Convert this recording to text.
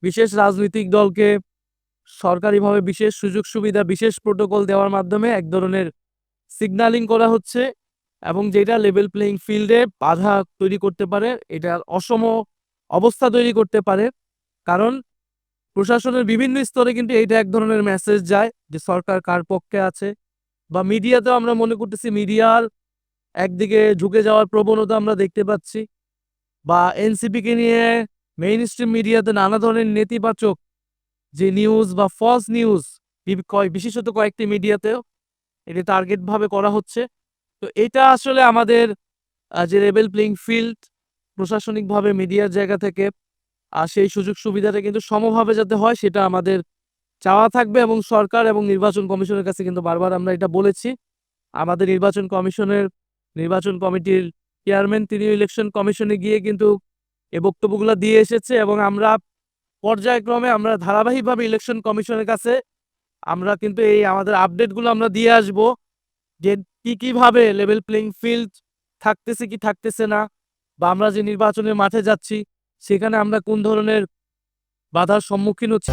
বিশেষ রাজনৈতিক দলকে সরকারিভাবে বিশেষ সুযোগ সুবিধা, বিশেষ প্রোটোকল দেওয়ার মাধ্যমে এক ধরনের সিগন্যালিং করা হচ্ছে এবং যেটা লেভেল প্লেইং ফিল্ডে বাধা তৈরি করতে পারে, এটা অসম অবস্থা তৈরি করতে পারে। কারণ প্রশাসনের বিভিন্ন স্তরে কিন্তু এইটা এক ধরনের মেসেজ যায় যে সরকার কার পক্ষে আছে, বা মিডিয়াতেও আমরা মনে করতেছি মিডিয়ার একদিকে ঝুঁকে যাওয়ার প্রবণতা আমরা দেখতে পাচ্ছি, বা এনসিপিকে নিয়ে মেইন স্ট্রিম মিডিয়াতে নানা ধরনের নেতিবাচক যে নিউজ বা ফলস নিউজ বিশেষত কয়েকটি মিডিয়াতেও এটা টার্গেট ভাবে করা হচ্ছে। তো এটা আসলে আমাদের যে লেভেল প্লেইং ফিল্ড প্রশাসনিকভাবে মিডিয়ার জায়গা থেকে সেই সুযোগ সুবিধাটা কিন্তু সমভাবে যাতে হয় সেটা আমাদের চাওয়া থাকবে, এবং সরকার এবং নির্বাচন কমিশনের কাছে কিন্তু বারবার আমরা এটা বলেছি। আমাদের নির্বাচন কমিটির চেয়ারম্যান তিনি ইলেকশন কমিশনে গিয়ে কিন্তু এই বক্তব্যগুলো দিয়ে এসেছে, এবং আমরা পর্যায়ক্রমে আমরা ধারাবাহিকভাবে ইলেকশন কমিশনের কাছে আমরা কিন্তু এই আমাদের আপডেটগুলো আমরা দিয়ে আসব যে কিভাবে লেভেল প্লেইং ফিল্ড থাকতেছে কি থাকতেছে না, বা আমরা যে নির্বাচনের মাঠে যাচ্ছি সেখানে আমরা কোন ধরনের বাধার সম্মুখীন হচ্ছি।